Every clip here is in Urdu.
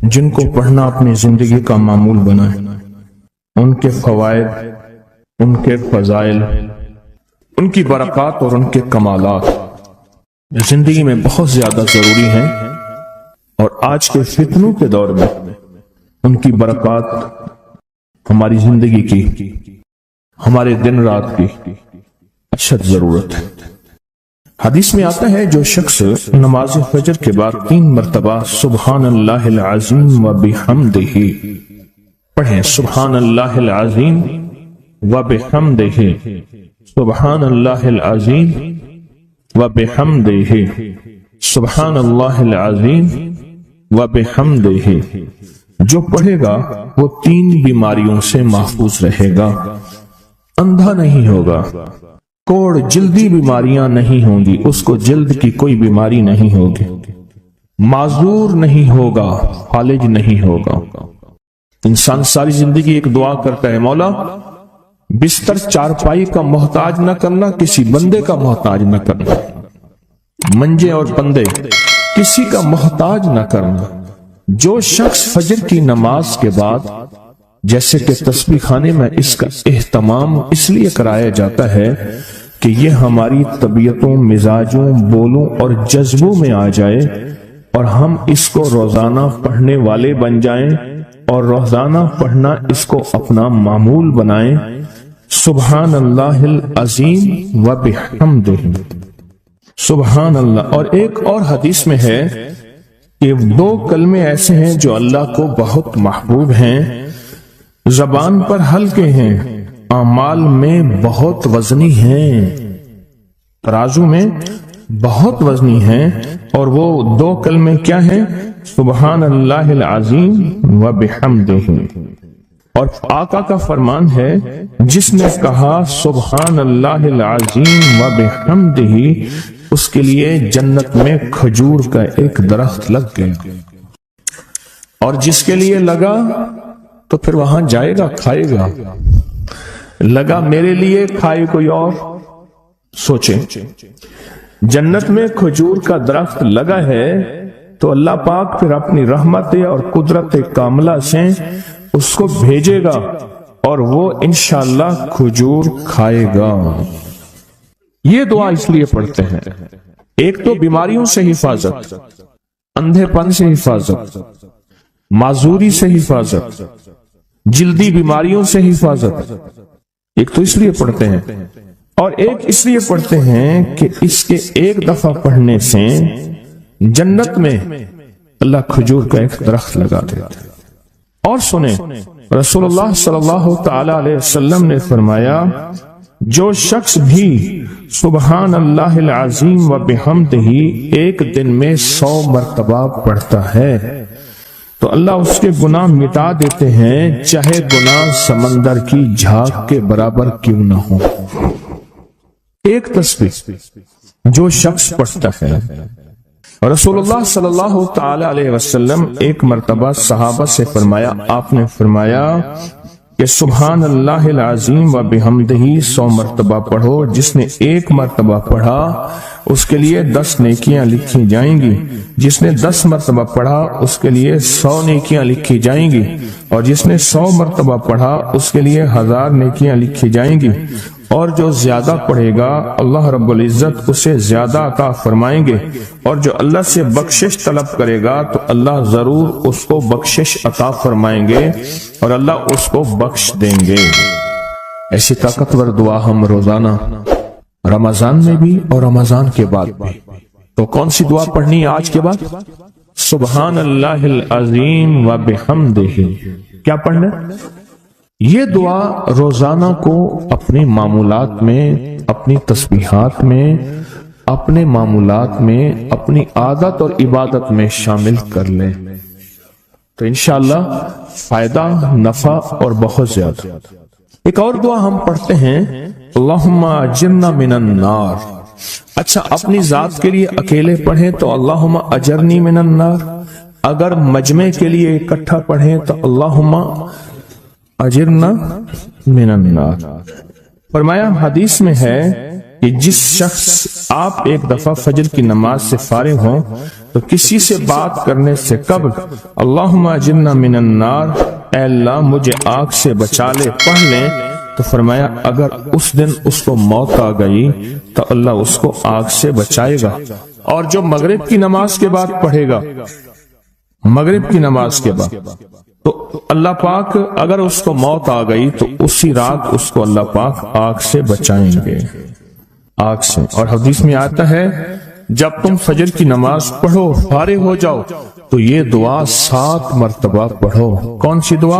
جن کو پڑھنا اپنی زندگی کا معمول بنائے، ان کے فوائد، ان کے فضائل، ان کی برکات اور ان کے کمالات زندگی میں بہت زیادہ ضروری ہیں، اور آج کے فتنوں کے دور میں ان کی برکات ہماری زندگی کی، ہمارے دن رات کی اشد ضرورت ہے۔ حدیث میں آتا ہے جو شخص نماز فجر کے بعد 3 مرتبہ سبحان اللہ العظیم و بحمدہ پڑھیں، سبحان اللہ العظیم و بحمدہ، سبحان اللہ العظیم و بحمدہ، سبحان اللہ العظیم و بحمدہ، جو پڑھے گا وہ 3 بیماریوں سے محفوظ رہے گا، اندھا نہیں ہوگا، کوڑ جلدی بیماریاں نہیں ہوں گی، اس کو جلد کی کوئی بیماری نہیں ہوگی، معذور نہیں ہوگا، فالج نہیں ہوگا۔ انسان ساری زندگی ایک دعا کرتا ہے، مولا بستر چارپائی کا محتاج نہ کرنا، کسی بندے کا محتاج نہ کرنا، منجے اور بندے کسی کا محتاج نہ کرنا۔ جو شخص فجر کی نماز کے بعد، جیسے کہ تسبیح خانے میں اس کا اہتمام اس لیے کرایا جاتا ہے کہ یہ ہماری طبیعتوں، مزاجوں، بولوں اور جذبوں میں آ جائے اور ہم اس کو روزانہ پڑھنے والے بن جائیں اور روزانہ پڑھنا اس کو اپنا معمول بنائیں۔ سبحان اللہ العظیم و بحمدہ، سبحان اللہ۔ اور ایک اور حدیث میں ہے کہ 2 کلمے ایسے ہیں جو اللہ کو بہت محبوب ہیں، زبان پر ہلکے ہیں، اعمال میں بہت وزنی ہیں، ترازو میں بہت وزنی ہیں، اور وہ 2 کلمے کیا ہیں؟ سبحان اللہ العظیم و بحمدہ۔ اور آقا کا فرمان ہے، جس نے کہا سبحان اللہ العظیم و بحمدہ، اس کے لیے جنت میں کھجور کا ایک درخت لگ گیا، اور جس کے لیے لگا تو پھر وہاں جائے گا، کھائے گا۔ لگا میرے لیے، کھائے کوئی اور۔ سوچیں، جنت میں کھجور کا درخت لگا ہے تو اللہ پاک پھر اپنی رحمت اور قدرت کاملہ سے اس کو بھیجے گا اور وہ انشاءاللہ کھجور کھائے گا۔ یہ دعا اس لیے پڑھتے ہیں، ایک تو بیماریوں سے حفاظت، اندھے پن سے حفاظت، معذوری سے حفاظت، جلدی بیماریوں سے حفاظت۔ ایک تو اس لیے پڑھتے ہیں، اور ایک اس لیے پڑھتے ہیں کہ اس کے ایک دفعہ پڑھنے سے جنت میں اللہ کھجور کا ایک درخت لگا دیتا ہے۔ اور سنیں، رسول اللہ صلی اللہ تعالی علیہ وسلم نے فرمایا، جو شخص بھی سبحان اللہ العظیم و بحمدہ ایک دن میں 100 مرتبہ پڑھتا ہے تو اللہ اس کے گناہ مٹا دیتے ہیں، چاہے گناہ سمندر کی جھاگ کے برابر کیوں نہ ہو۔ ایک تسبیح جو شخص پڑھتا ہے۔ رسول اللہ صلی اللہ تعالی علیہ وسلم ایک مرتبہ صحابہ سے فرمایا، آپ نے فرمایا کہ سبحان اللہ العظیم و بحمدہ 100 مرتبہ پڑھو، جس نے 1 مرتبہ پڑھا اس کے لیے 10 نیکیاں لکھی جائیں گی، جس نے 10 مرتبہ پڑھا اس کے لیے 100 نیکیاں لکھی جائیں گی، اور جس نے 100 مرتبہ پڑھا اس کے لیے 1000 نیکیاں لکھی جائیں گی، اور جو زیادہ پڑھے گا اللہ رب العزت اسے زیادہ عطا فرمائیں گے، اور جو اللہ سے بخشش طلب کرے گا تو اللہ ضرور اس کو بخشش عطا فرمائیں گے اور اللہ اس کو بخش دیں گے۔ ایسی طاقتور دعا ہم روزانہ رمضان میں بھی اور رمضان کے بعد بھی۔ تو کون سی دعا پڑھنی ہے آج کے بعد؟ سبحان اللہ العظیم و بحمدہ۔ کیا پڑھنا ہے؟ یہ دعا روزانہ کو اپنے معمولات میں، اپنی تسبیحات میں، اپنے معمولات میں، اپنی عادت اور عبادت میں شامل کر لیں تو انشاءاللہ فائدہ، نفع اور بہت زیادہ۔ ایک اور دعا ہم پڑھتے ہیں، اللہم اجرنا من النار۔ اچھا، اپنی ذات کے لیے اکیلے پڑھیں تو اللہم اجرنی من النار، اگر مجمع کے لیے اکٹھا پڑھیں تو اللہم اجرنا من النار۔ فرمایا حدیث میں ہے کہ جس شخص آپ ایک دفعہ فجر کی نماز سے فارغ ہوں تو کسی سے بات کرنے سے قبل اللہم اجرنا من النار، اے اللہ مجھے آگ سے بچا لے، پڑھ لیں، تو فرمایا اگر اس دن اس کو موت آ گئی تو اللہ اس کو آگ سے بچائے گا۔ اور جو مغرب کی نماز کے بعد پڑھے گا، مغرب کی نماز کے بعد، تو اللہ پاک اگر اس کو موت آ گئی تو اسی رات اس کو اللہ پاک آگ سے بچائیں گے، آگ سے۔ اور حدیث میں آتا ہے جب تم فجر کی نماز پڑھو فارغ ہو جاؤ تو یہ دعا 7 مرتبہ پڑھو۔ کون سی دعا؟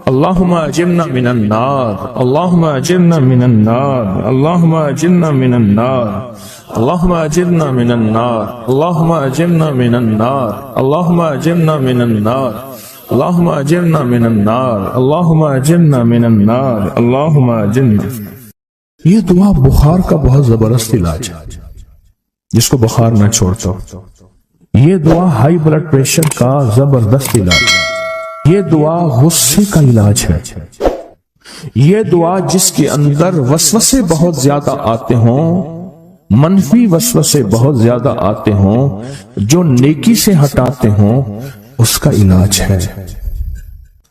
اللہم اجرنا من النار، اللہم اجرنا من النار، اللہم اجرنا من النار، اللہم اجرنا من النار، اللہم اجرنا من النار، اللہم اجرنا من النار، اللہم اجرنا من النار، اللہم اجرنا من النار، اللہم اجرنا۔ یہ دعا بخار کا بہت زبردست علاج ہے، جس کو بخار نہ چھوڑتا ہو۔ یہ دعا ہائی بلڈ پریشر کا زبردست علاج ہے۔ یہ دعا غصے کا علاج ہے۔ یہ دعا جس کے اندر وسوسے بہت زیادہ آتے ہوں، منفی وسوسے بہت زیادہ آتے ہوں، جو نیکی سے ہٹاتے ہوں، اس کا علاج ہے۔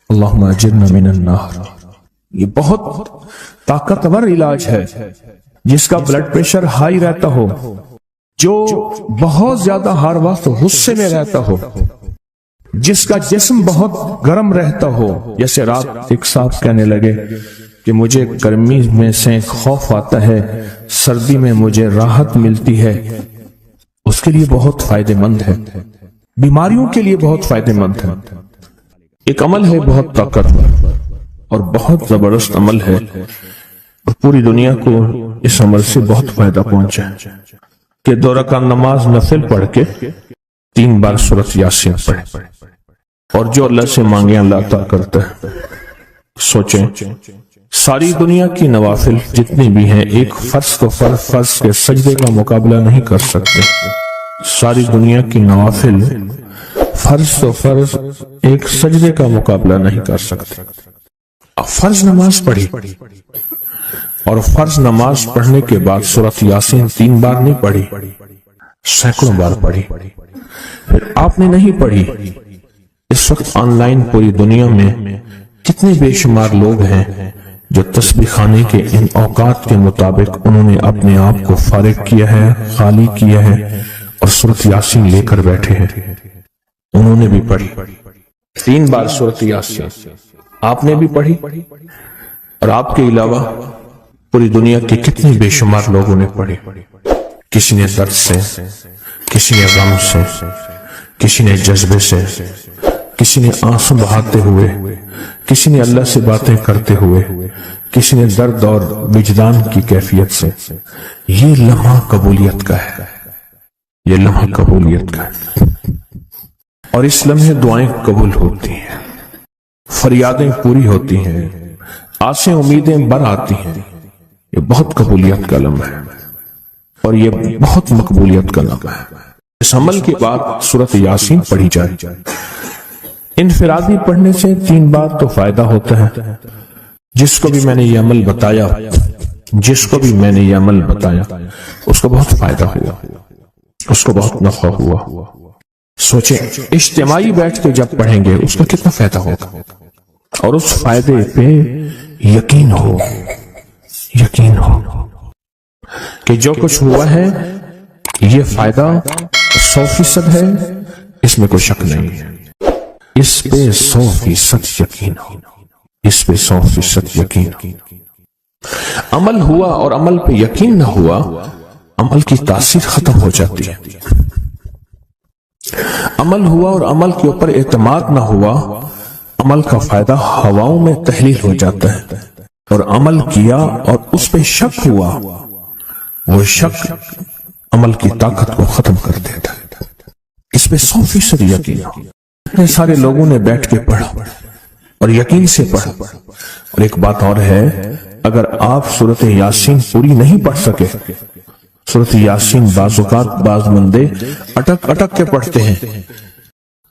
اللہم اجرنا من النار۔ یہ بہت طاقتور علاج ہے۔ جس کا بلڈ پریشر ہائی رہتا ہو، جو بہت زیادہ ہر وقت غصے میں رہتا ہو، جس کا جسم بہت گرم رہتا ہو، جیسے رات ایک صاحب کہنے لگے کہ مجھے گرمی میں سے خوف آتا ہے، سردی میں مجھے راحت ملتی ہے، اس کے لیے بہت فائدہ مند ہے، بیماریوں کے لیے بہت فائدہ مند ہے۔ ایک عمل ہے بہت طاقتور اور بہت زبردست عمل ہے، اور پوری دنیا کو اس عمل سے بہت فائدہ پہنچا ہے کہ 2 رکعت نماز نفل پڑھ کے 3 بار سورۃ یاسین پڑھے، اور جو اللہ سے مانگے اللہ عطا کرتا ہے۔ سوچیں، ساری دنیا کی نوافل جتنی بھی ہیں ایک فرض تو فرض کے سجدے کا مقابلہ نہیں کر سکتے۔ ساری دنیا کی نوافل فرض تو فرض ایک سجدے کا مقابلہ نہیں کر سکتے۔ فرض نماز پڑھی، اور فرض نماز پڑھنے کے بعد سورۃ یاسین 3 بار نہیں پڑھی، سینکڑوں بار پڑھی۔ پھر آپ نے نہیں پڑھی، اس وقت آن لائن پوری دنیا میں کتنے بے شمار لوگ ہیں جو تسبیح خانے کے ان اوقات کے مطابق انہوں نے اپنے آپ کو فارغ کیا ہے، خالی کیا ہے، اور سورۃ یاسین لے کر بیٹھے ہیں۔ انہوں نے بھی پڑھی 3 بار سورۃ یاسین، آپ نے بھی پڑھی، اور آپ کے علاوہ پوری دنیا کے کتنے بے شمار لوگوں نے پڑھی۔ کسی نے درد سے، کسی نے غم سے، کسی نے جذبے سے، کسی نے آنسو بہاتے ہوئے، کسی نے اللہ سے باتیں کرتے ہوئے، کسی نے درد اور وجدان کی کیفیت سے۔ یہ لمحہ قبولیت کا ہے، یہ لمحہ قبولیت کا ہے، اور اس لمحے دعائیں قبول ہوتی ہیں، فریادیں پوری ہوتی ہیں، آسیں امیدیں بر آتی ہیں۔ یہ بہت قبولیت کا لمحہ ہے، اور یہ بہت مقبولیت کا لمحہ ہے۔ اس عمل کے بعد سورۃ یاسین پڑھی جائے۔ انفرادی پڑھنے سے 3 بار تو فائدہ ہوتا ہے۔ جس کو بھی میں نے یہ عمل بتایا، جس کو بھی میں نے یہ عمل بتایا، اس کو بہت فائدہ ہوا، اس کو بہت نفع ہوا۔ سوچیں، اجتماعی بیٹھ کے جب پڑھیں گے اس کا کتنا فائدہ ہوگا، اور اس فائدے پہ یقین ہو، یقین ہو کہ جو کچھ ہوا ہے یہ فائدہ 100% ہے، اس میں کوئی شک نہیں ہے، اس پہ 100% یقین ہو، اس پہ 100% یقین ہو۔ عمل ہوا اور عمل پہ یقین نہ ہوا، عمل کی تاثیر ختم ہو جاتی ہے۔ عمل ہوا اور عمل کے اوپر اعتماد نہ ہوا، عمل کا فائدہ ہواؤں میں تحلیل ہو جاتا ہے، اور عمل کیا اور اس پہ شک ہوا، وہ شک عمل کی طاقت کو ختم کر دیتا ہے۔ اس پہ 100% یقین ہو۔ اتنے سارے لوگوں نے بیٹھ کے پڑھا اور یقین سے پڑھا۔ اور ایک بات اور ہے، اگر آپ سورۃ یاسین پوری نہیں پڑھ سکے، سورۃ یاسین بعض اوقات بعض بندے اٹک اٹک کے پڑھتے ہیں،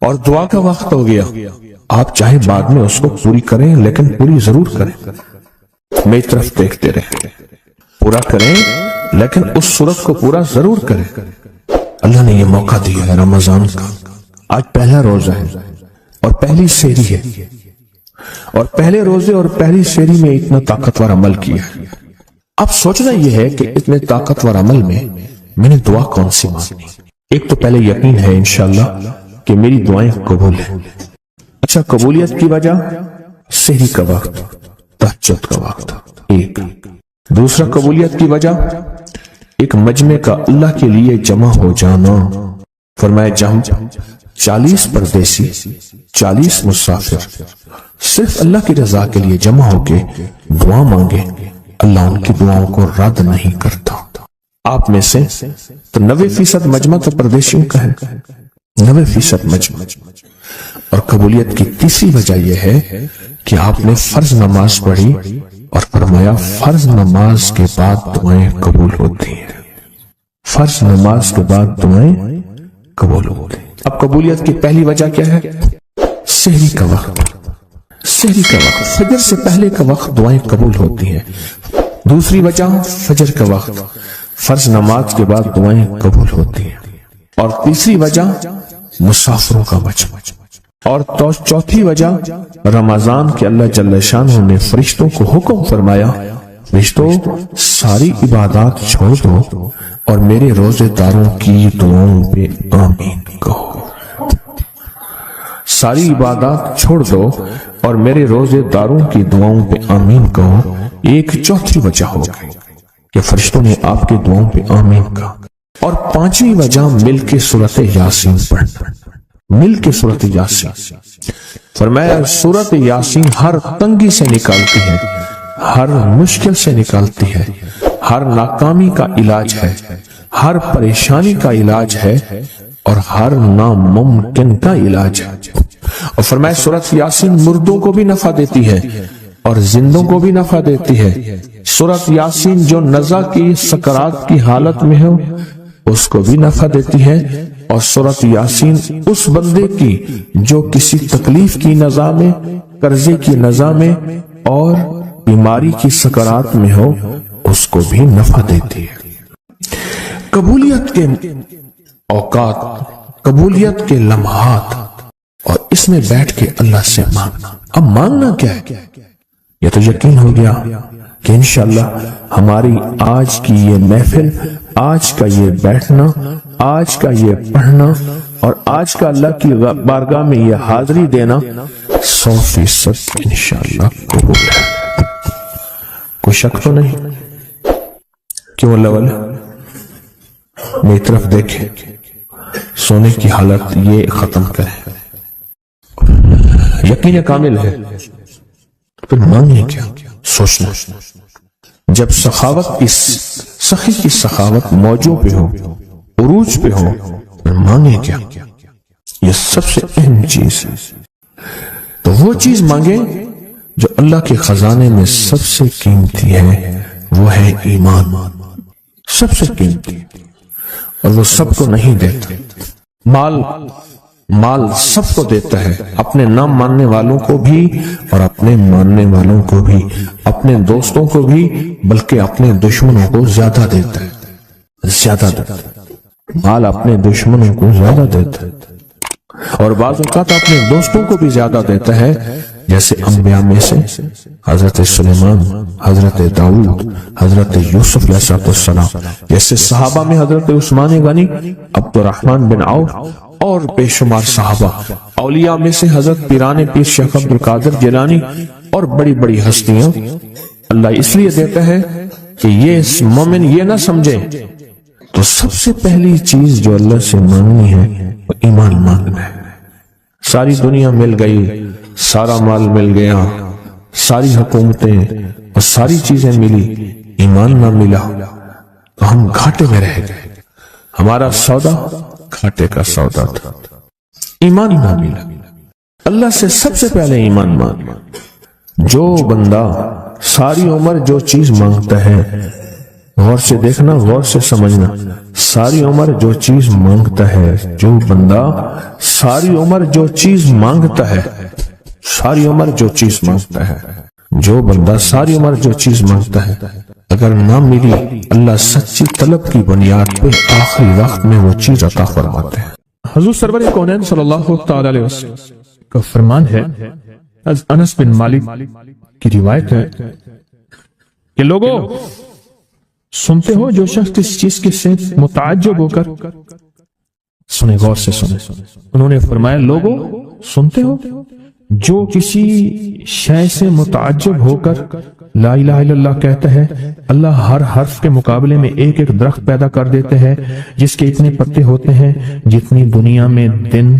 اور دعا کا وقت ہو گیا، آپ چاہے بعد میں اس کو پوری کریں لیکن پوری ضرور کریں، میری طرف دیکھتے رہیں، پورا کریں لیکن اس صورت کو پورا ضرور کرے. اللہ نے یہ موقع دیا ہے رمضان کا. آج پہلا روزہ ہے اور پہلی سحری ہے، اور پہلے روزے اور پہلی سحری میں اتنا طاقتور عمل کیا ہے. اب سوچنا یہ ہے کہ اتنے طاقتور عمل میں نے دعا کون سی مانگی. ایک تو پہلے یقین ہے انشاءاللہ کہ میری دعائیں قبول ہیں. اچھا، قبولیت کی وجہ سحری کا وقت، تہجد کا وقت. ایک دوسرا قبولیت کی وجہ ایک مجمع کا اللہ کے لیے جمع ہو جانا. فرمایا جہاں 40 پردیسی 40 مسافر صرف اللہ کی رضا کے لیے جمع ہو کے دعا مانگے، اللہ ان کی دعاؤں کو رد نہیں کرتا. آپ میں سے تو 90% مجمع تو پردیشیوں کا ہے، 90% مجمع. اور قبولیت کی تیسری وجہ یہ ہے کہ آپ نے فرض نماز پڑھی اور فرمایا فرض نماز کے بعد دعائیں قبول ہوتی ہیں. فرض نماز کے بعد دعائیں قبول ہوتی ہیں. اب قبولیت کی پہلی وجہ کیا ہے؟ سحری کا وقت. سحری کا وقت، فجر سے پہلے کا وقت دعائیں قبول ہوتی ہیں. دوسری وجہ فجر کا وقت، فرض نماز کے بعد دعائیں قبول ہوتی ہیں. اور تیسری وجہ مسافروں کا مجمع. اور چوتھی وجہ رمضان کے اللہ جل شانہ نے فرشتوں کو حکم فرمایا، فرشتوں ساری عبادات چھوڑ دو اور میرے روزے داروں کی دعاؤں پہ آمین کہو. ساری عبادات چھوڑ دو اور میرے روزے داروں کی دعاؤں پہ آمین کہو. ایک چوتھی وجہ ہو گئی کہ فرشتوں نے آپ کے دعاؤں پہ آمین کہا. اور پانچویں وجہ مل کے سورۃ یاسین پڑھنا. مل کے سورۃ یاسین. فرمایا سورۃ یاسین ہر تنگی سے نکالتی ہے، ہر مشکل سے نکالتی ہے، ہر ناکامی کا علاج ہے، ہر پریشانی کا علاج ہے، اور ہر ناممکن کا علاج ہے. اور فرمایا سورۃ یاسین مردوں کو بھی نفع دیتی ہے اور زندوں کو بھی نفع دیتی ہے. سورۃ یاسین جو نزع کی سکرات کی حالت میں ہو اس کو بھی نفع دیتی ہے، اور سورۃ یاسین اس بندے کی جو کسی تکلیف کی نزع میں، قرضے کی نزع میں اور بیماری کی سکرات میں ہو اس کو بھی نفع دیتی ہے. قبولیت کے اوقات، قبولیت کے لمحات، اور اس میں بیٹھ کے اللہ سے مانگنا. اب مانگنا کیا ہے؟ یہ تو یقین ہو گیا کہ انشاءاللہ ہماری آج کی یہ محفل، آج کا یہ بیٹھنا، آج کا یہ پڑھنا اور آج کا اللہ کی بارگاہ میں یہ حاضری دینا 100% انشاءاللہ قبول ہے. کوئی شک تو نہیں؟ کیوں اللہ والے میری طرف دیکھیں، سونے کی حالت یہ ختم کریں. یقین کامل ہے، پھر مانگیں کیا؟ سوچنا. جب سخاوت کی سخی کی سخاوت موجوں پہ ہو، عروج پہ ہو، پھر مانگیں کیا؟ یہ سب سے اہم چیز ہے. تو وہ چیز مانگیں جو اللہ کے خزانے میں سب سے قیمتی ہے، وہ ہے ایمان. سب سے قیمتی، اور وہ سب کو نہیں دیتا. مال سب کو دیتا ہے، اپنے نہ ماننے والوں کو بھی اور اپنے ماننے والوں کو بھی، اپنے دوستوں کو بھی، بلکہ اپنے دشمنوں کو زیادہ دیتا ہے. زیادہ دیتا ہے مال، اپنے دشمنوں کو زیادہ دیتا ہے، اور بعض اوقات اپنے دوستوں کو بھی زیادہ دیتا ہے. جیسے انبیاء میں سے حضرت سلیمان، حضرت داؤد، حضرت یوسف علیہ السلام، جیسے صحابہ میں حضرت عثمان غنی، عبد الرحمن بن عوف اور بے شمار صحابہ. اولیاء میں سے حضرت پیران پیر شیخ عبد القادر جیلانی اور بڑی بڑی ہستیاں. اللہ اس لیے دیتا ہے کہ یہ مومن یہ نہ سمجھے. تو سب سے پہلی چیز جو اللہ سے مانگنی ہے وہ ایمان مانگنا ہے. ساری دنیا مل گئی، سارا مال مل گیا، ساری حکومتیں اور ساری چیزیں ملی، ایمان نہ ملا تو ہم گھاٹے میں رہ گئے. ہمارا سودا گھاٹے کا سودا تھا. ایمان نہ ملا. اللہ سے سب سے پہلے ایمان مانگنا. جو بندہ ساری عمر جو چیز مانگتا ہے، غور سے دیکھنا، غور سے سمجھنا، ساری عمر جو چیز مانگتا ہے، جو بندہ ساری عمر جو چیز مانگتا ہے، ساری عمر جو چیز مانگتا ہے، جو بندہ ساری عمر جو چیز مانگتا ہے، اگر نہ ملی اللہ سچی طلب کی بنیاد پہ آخری وقت میں وہ چیز عطا فرماتے ہیں۔ حضور سرور کونین صلی اللہ تعالی علیہ وسلم کا فرمان ہے، انس بن مالک کی روایت ہے کہ لوگوں سنتے ہو جو شخص کس چیز کے سے متعجب ہو کر سنے، غور سے سنے، انہوں نے فرمایا لوگوں سنتے ہو جو کسی شے سے متعجب ہو کر لا الہ الا اللہ کہتا ہے، اللہ ہر حرف کے مقابلے میں ایک ایک درخت پیدا کر دیتے ہیں جس کے اتنے پتے ہوتے ہیں جتنی دنیا میں دن،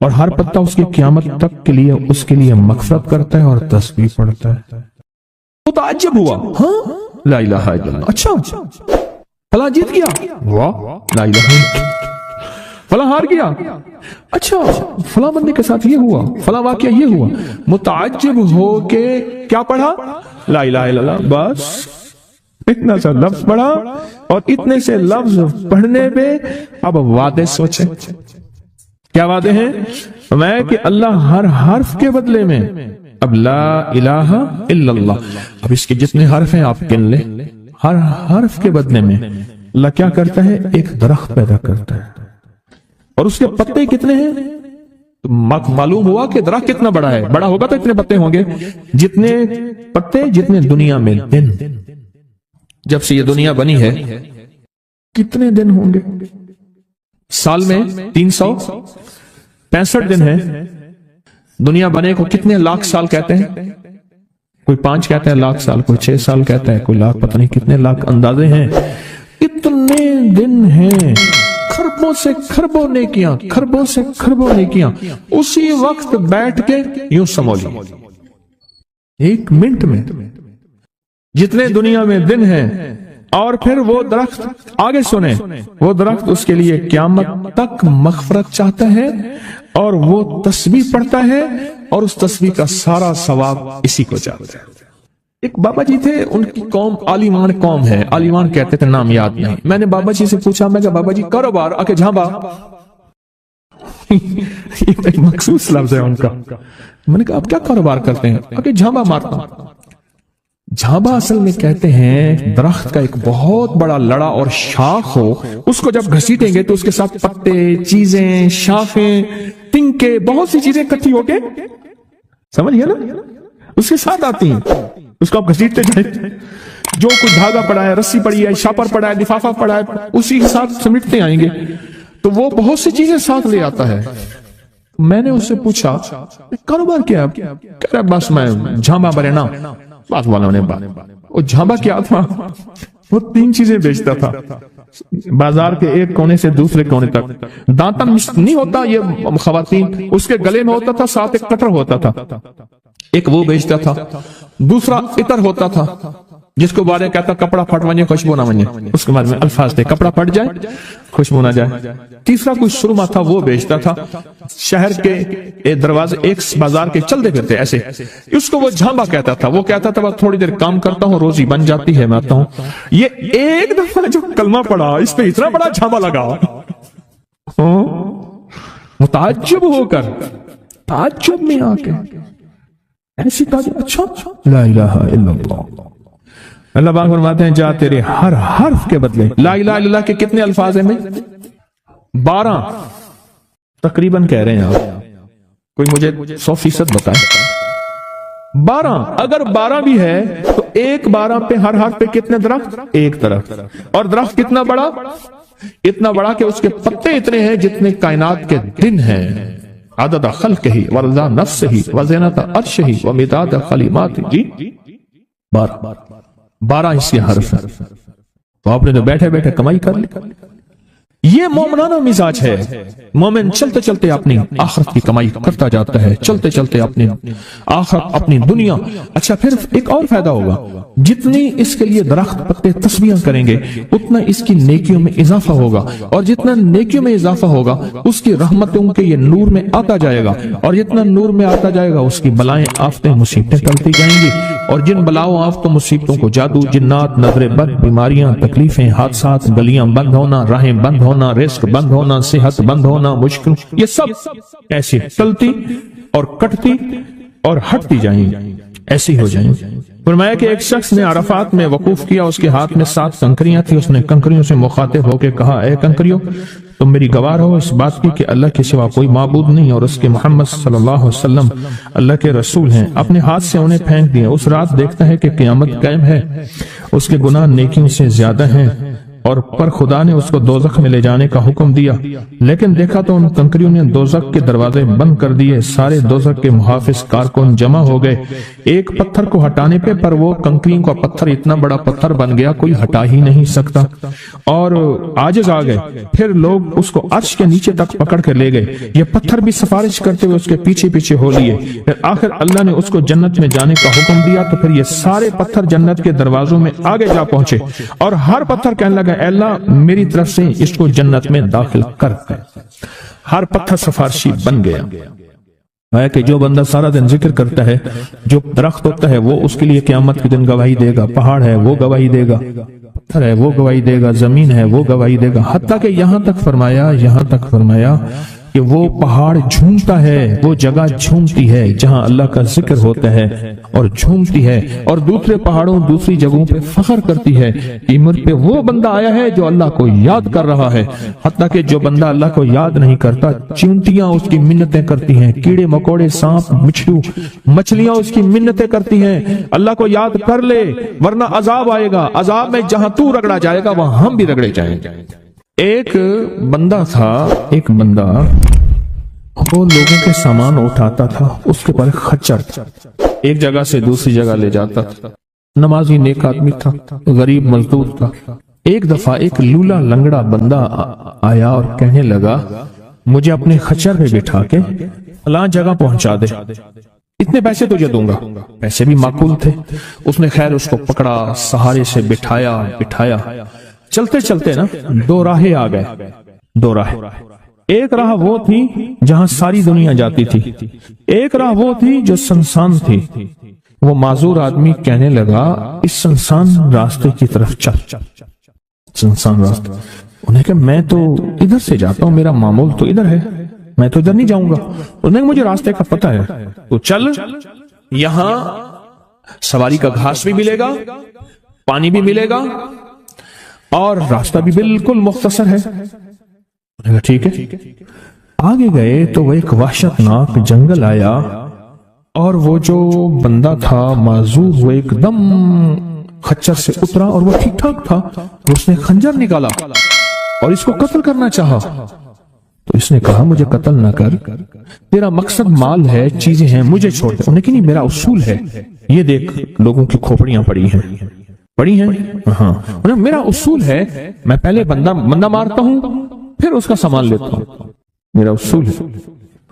اور ہر پتا اس کی قیامت تک کے لیے اس کے لیے مغفرت کرتا ہے اور تسبیح پڑھتا ہے۔ متعجب ہوا، ہاں لا الہ الا اللہ، اچھا فلاں جیت گیا، واہ لا الہ الا اللہ، فلاں ہار گیا، اچھا فلاں بندے کے ساتھ یہ ہوا، فلاں واقعہ یہ ہوا، متعجب ہو کے کیا پڑھا؟ لا الہ الا اللہ، بس اتنا سا لفظ پڑھا، اور اتنے سے لفظ پڑھنے پہ اب وعدے سوچیں، کیا وعدے ہیں؟ میں کہ اللہ ہر حرف کے بدلے میں اب لا الہ الا اللہ، اب اس کے جتنے حرف ہیں آپ گن لیں، ہر حرف کے بدلے میں اللہ کیا کرتا ہے؟ ایک درخت پیدا کرتا ہے، اور اس کے پتے کتنے ہیں؟ معلوم ہوا کہ درخت کتنا بڑا ہے، بڑا ہوگا تو اتنے پتے ہوں گے، جتنے پتے جتنے دنیا میں دن، جب سے یہ دنیا بنی ہے کتنے دن ہوں گے؟ سال میں 365 دن ہیں، دنیا بنے کو کتنے لاکھ سال کہتے ہیں؟ کوئی 5 کہتے ہیں لاکھ سال، کوئی 6 سال کہتا ہے، کوئی لاکھ، پتہ نہیں کتنے لاکھ اندازے ہیں، اتنے دن ہیں، خربوں سے خربوں نیکیاں، خربوں سے خربوں نیکیاں، اسی وقت بیٹھ کے یوں سمولی 1 منٹ میں جتنے دنیا میں دن ہیں، اور پھر وہ درخت آگے سنیں، وہ درخت اس کے لیے قیامت تک مغفرت چاہتا ہے، اور وہ تسبیح پڑھتا ہے، اور اس تسبیح کا سارا ثواب اسی کو جاتا ہے۔ ایک بابا جی تھے، ان کی قوم عالیمان قوم ہے، عالیمان کہتے تھے، نام یاد نہیں، میں نے بابا جی سے پوچھا، میں کہا بابا جی کاروبار، آکے جھانبا، یہ ایک مخصوص لفظ ہے ان کا، میں نے کہا آپ کیا کاروبار کرتے ہیں؟ آکے جھانبا مارتا ہوں۔ جھانبا اصل میں کہتے ہیں درخت کا ایک بہت بڑا لڑا اور شاخ ہو، اس کو جب گھسیٹیں گے تو اس کے ساتھ پتے، چیزیں، شاخیں، تنکے، بہت سی چیزیں اکٹھی ہو کے، سمجھ گیا نا، اس کے ساتھ آتی ہیں، اس کو آپ گھسیٹتے جائیں، جو کچھ دھاگا پڑا ہے، رسی پڑی ہے، شاپر پڑا ہے، لفافہ پڑا ہے، اسی کے ساتھ سمیٹتے آئیں گے، تو وہ بہت سی چیزیں ساتھ لے آتا ہے۔ میں نے اس سے پوچھا کاروبار کیا ہے؟ کہہ رہا بس میں جھانبا برینا، بات والوں نے بات، وہ جھانبا کیا تھا؟ وہ 3 چیزیں بیچتا تھا، بازار کے ایک کونے سے دوسرے کونے تک۔ دانتن نہیں ہوتا یہ خواتین، اس کے گلے میں ہوتا تھا، ساتھ ایک کٹر ہوتا تھا، ایک وہ بیچتا تھا، دوسرا عطر ہوتا تھا جس کو بارے کہتا کپڑا پھٹ ونجے خوشبو نہ ونجے، اس کے بعد میں الفاظ تھے کپڑا پھٹ جائے خوشبو نہ جائے۔ تیسرا کوئی سرما تھا، وہ بیچتا تھا، شہر کے دروازے ایک بازار کے چلتے پھرتے ایسے، اس کو وہ جھانبا کہتا تھا۔ وہ کہتا تھا بس تھوڑی دیر کام کرتا ہوں، روزی بن جاتی ہے، میں آتا ہوں۔ یہ ایک دفعہ جو کلمہ پڑا، اس پہ اتنا بڑا جھانبا لگا، متعجب ہو کر، تعجب میں آ کے ایسی تعجب، اچھا لا الہ الا اللہ۔ اللہ پاک فرماتے ہیں جا تیرے ہر حرف کے بدلے، لا الہ الا اللہ کے کتنے الفاظ ہیں میں؟ 12 تقریباً کہہ رہے ہیں آپ، کوئی مجھے 100% بتائے۔ 12 اگر 12 بھی ہے تو ایک 12 پہ ہر حرف پہ کتنے درخت؟ ایک درخت، اور درخت کتنا بڑا؟ اتنا بڑا کہ اس کے پتے اتنے ہیں جتنے کائنات کے دن ہیں، عدد خلق ہی ورضا نفس ہی وزینت عرش ہی ومداد کلمات ہی، جی 12 اس کے حرف ہیں، تو آپ نے تو بیٹھے بیٹھے کمائی کر لی۔ یہ مومنانہ مزاج ہے، مومن چلتے چلتے اپنی آخرت کی کمائی کرتا جاتا ہے، چلتے چلتے اپنی آخرت، اپنی دنیا۔ اچھا پھر ایک اور فائدہ ہوگا، جتنی اس کے لیے درخت پتے تسبیح کریں گے اتنا اس کی نیکیوں میں اضافہ ہوگا، اور جتنا نیکیوں میں اضافہ ہوگا اس کی رحمتوں کے یہ نور میں آتا جائے گا، اور جتنا نور میں آتا جائے گا اس کی بلائیں، آفتیں، مصیبتیں ٹلتی جائیں گی، اور جن بلاؤں، آفتوں، مصیبتوں کو جادو، جنات، نظر بد، بیماریاں، تکلیفیں، حادثات، گلیاں بند ہونا، راہیں بند ہونا، رزق بند ہونا، صحت بند ہونا، مشکل، یہ سب ایسی ٹلتی اور کٹتی اور ہٹتی جائیں، ایسی ہو جائیں۔ فرمایا کہ ایک شخص نے عرفات میں وقوف کیا، اس کے ہاتھ میں 7 کنکریاں تھیں، اس نے کنکریوں سے مخاطب ہو کے کہا، اے کنکریوں، تم میری گواہ رہو اس بات کی کہ اللہ کے سوا کوئی معبود نہیں اور اس کے محمد صلی اللہ علیہ وسلم اللہ کے رسول ہیں۔ اپنے ہاتھ سے انہیں پھینک دیا۔ اس رات دیکھتا ہے کہ قیامت قائم ہے، اس کے گناہ نیکیوں سے زیادہ ہیں، اور پر خدا نے اس کو دوزخ میں لے جانے کا حکم دیا، لیکن دیکھا تو ان کنکریوں نے دوزخ کے دروازے بند کر دیے۔ سارے دوزخ کے محافظ کارکن جمع ہو گئے ایک پتھر کو ہٹانے پہ، پر وہ کنکریوں کا پتھر اتنا بڑا پتھر بن گیا کوئی ہٹا ہی نہیں سکتا، اور عاجز آ گئے۔ پھر لوگ اس کو عرش کے نیچے تک پکڑ کے لے گئے، یہ پتھر بھی سفارش کرتے ہوئے اس کے پیچھے پیچھے ہو لیے۔ پھر آخر اللہ نے اس کو جنت میں جانے کا حکم دیا، تو پھر یہ سارے پتھر جنت کے دروازوں میں آگے جا پہنچے، اور ہر پتھر کہنے لگا، اے اللہ میری طرف سے اس کو جنت میں داخل کر۔ ہر پتھر سفارشی بن گیا۔ ہے کہ جو بندہ سارا دن ذکر کرتا ہے، جو درخت ہوتا ہے وہ اس کے لیے قیامت کے دن گواہی دے گا، پہاڑ ہے وہ گواہی دے گا، پتھر ہے وہ گواہی دے گا، زمین ہے وہ گواہی دے گا، حتیٰ کہ یہاں تک فرمایا کہ وہ پہاڑ جھومتا ہے، وہ جگہ جھومتی ہے جہاں اللہ کا ذکر ہوتا ہے اور جھومتی ہے، اور دوسرے پہاڑوں دوسری جگہوں پہ فخر کرتی ہے کہ مجھ پہ وہ بندہ آیا ہے جو اللہ کو یاد کر رہا ہے۔ حتیٰ کہ جو بندہ اللہ کو یاد نہیں کرتا، چیونٹیاں اس کی منتیں کرتی ہیں، کیڑے مکوڑے، سانپ، بچھو، مچھلیاں اس کی منتیں کرتی ہیں، اللہ کو یاد کر لے ورنہ عذاب آئے گا، عذاب میں جہاں تو رگڑا جائے گا وہاں ہم بھی رگڑے جائیں گے۔ ایک بندہ وہ لوگوں کے سامان اٹھاتا تھا، اس کے پر خچر تھا، ایک جگہ سے دوسری جگہ لے جاتا تھا، نمازی نیک آدمی تھا، غریب مزدور تھا۔ ایک دفعہ ایک لولا لنگڑا بندہ آیا اور کہنے لگا، مجھے اپنے خچر پہ بٹھا کے فلاں جگہ پہنچا دے، اتنے پیسے تجھے دوں گا۔ پیسے بھی معقول تھے۔ اس نے خیر اس کو پکڑا، سہارے سے بٹھایا۔ چلتے چلتے نا 2 راہیں آ گئے، 2 راہیں۔ ایک راہ وہ تھی جہاں ساری دنیا جاتی تھی، ایک راہ وہ تھی جو سنسان تھی۔ وہ معذور آدمی کہنے لگا، اس سنسان راستے کی طرف چل۔ سنسان راستہ، انہیں کہ میں تو ادھر سے جاتا ہوں، میرا معمول تو ادھر ہے، میں تو ادھر نہیں جاؤں گا۔ انہیں کہ مجھے راستے کا پتہ ہے، تو چل، یہاں سواری کا گھاس بھی ملے گا، پانی بھی ملے گا، اور راستہ بھی بالکل مختصر ہے۔ ٹھیک ہے۔ آگے گئے تو وہ ایک وحشتناک جنگل آیا، اور وہ جو بندہ تھا معذور، وہ ایک دم خچر سے اترا، اور وہ ٹھیک ٹھاک تھا، اس نے خنجر نکالا اور اس کو قتل کرنا چاہا۔ تو اس نے کہا، مجھے قتل نہ کر، تیرا مقصد مال ہے، چیزیں ہیں، مجھے چھوڑ دے۔ انہیں کہ نہیں، میرا اصول ہے، یہ دیکھ لوگوں کی کھوپڑیاں پڑی ہیں، ہاں، میرا اصول ہے، میں پہلے بندہ مارتا ہوں پھر اس کا سامان لیتا ہوں، میرا اصول ہے۔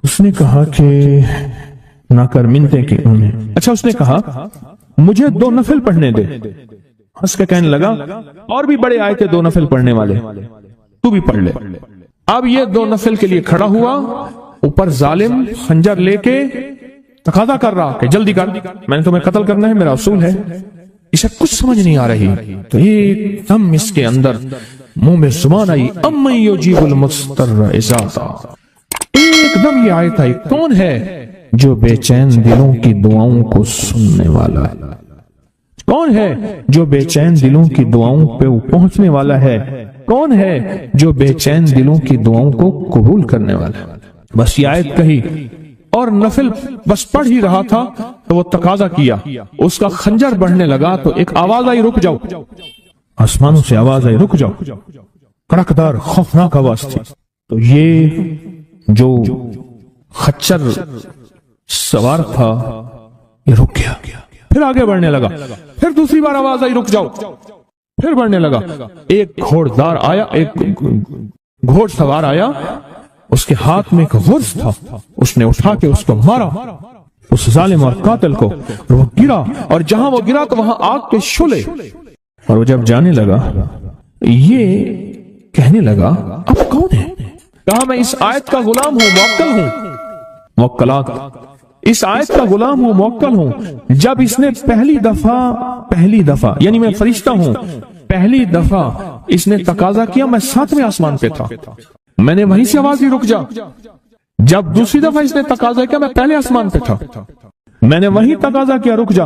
اس نے کہا کہ نہ کر، منتیں کی انہیں۔ اچھا، اس نے کہا مجھے 2 نفل پڑھنے دے۔ ہنس کے کہنے لگا، اور بھی بڑے آئے تھے 2 نفل پڑھنے والے، تو بھی پڑھ لے۔ اب یہ 2 نفل کے لیے کھڑا ہوا، اوپر ظالم خنجر لے کے تقاضا کر رہا کہ جلدی کر، میں نے تمہیں قتل کرنا ہے، میرا اصول ہے۔ اسے کچھ سمجھ نہیں آ رہی، تو ایک دم اس کے اندر منہ میں زبان آئی، امن یجیب المضطر اذا دعا۔ ایک دم یہ آیت آئی، کون ہے جو بے چین دلوں کی دعاؤں کو سننے والا ہے؟ کون ہے جو بے چین دلوں کی دعاؤں پہ پہنچنے والا ہے؟ کون ہے جو بے چین دلوں کی دعاؤں کو قبول کرنے والا ہے؟ بس یہ آیت کہی، اور نفل بس پڑھ ہی رہا تھا تو وہ تقاضا کیا، اس کا خنجر بڑھنے لگا تو ایک آواز آئی، رک جاؤ۔ آسمانوں سے آواز آئی، رک جاؤ، کڑکدار خوفناک آواز تھی۔ تو یہ جو خچر سوار تھا یہ رک گیا، پھر آگے بڑھنے لگا، پھر دوسری بار آواز آئی، رک جاؤ، پھر بڑھنے لگا۔ ایک گھوڑدار آیا، ایک گھوڑ سوار آیا، اس کے ہاتھ میں ایک غرض تھا، اس نے اٹھا کے اس کو مارا، اس ظالم اور قاتل کو، اور وہ گرا، اور جہاں وہ گرا تو وہاں آگ کے شعلے۔ اور وہ جب جانے لگا، یہ کہنے لگا، اب کون ہے؟ کہا، میں اس آیت کا غلام ہوں، موکل ہوں، موکلات، اس آیت کا غلام ہوں، موکل ہوں۔ جب اس نے پہلی دفعہ یعنی میں فرشتہ ہوں، پہلی دفعہ اس نے تقاضا کیا، میں 7ویں آسمان پہ تھا، میں نے وہیں سے آواز دی، رک جا۔ جب دوسری دفعہ اس نے تقاضا کیا، میں پہلے آسمان پہ تھا، میں نے وہیں تقاضا کیا، رک جا۔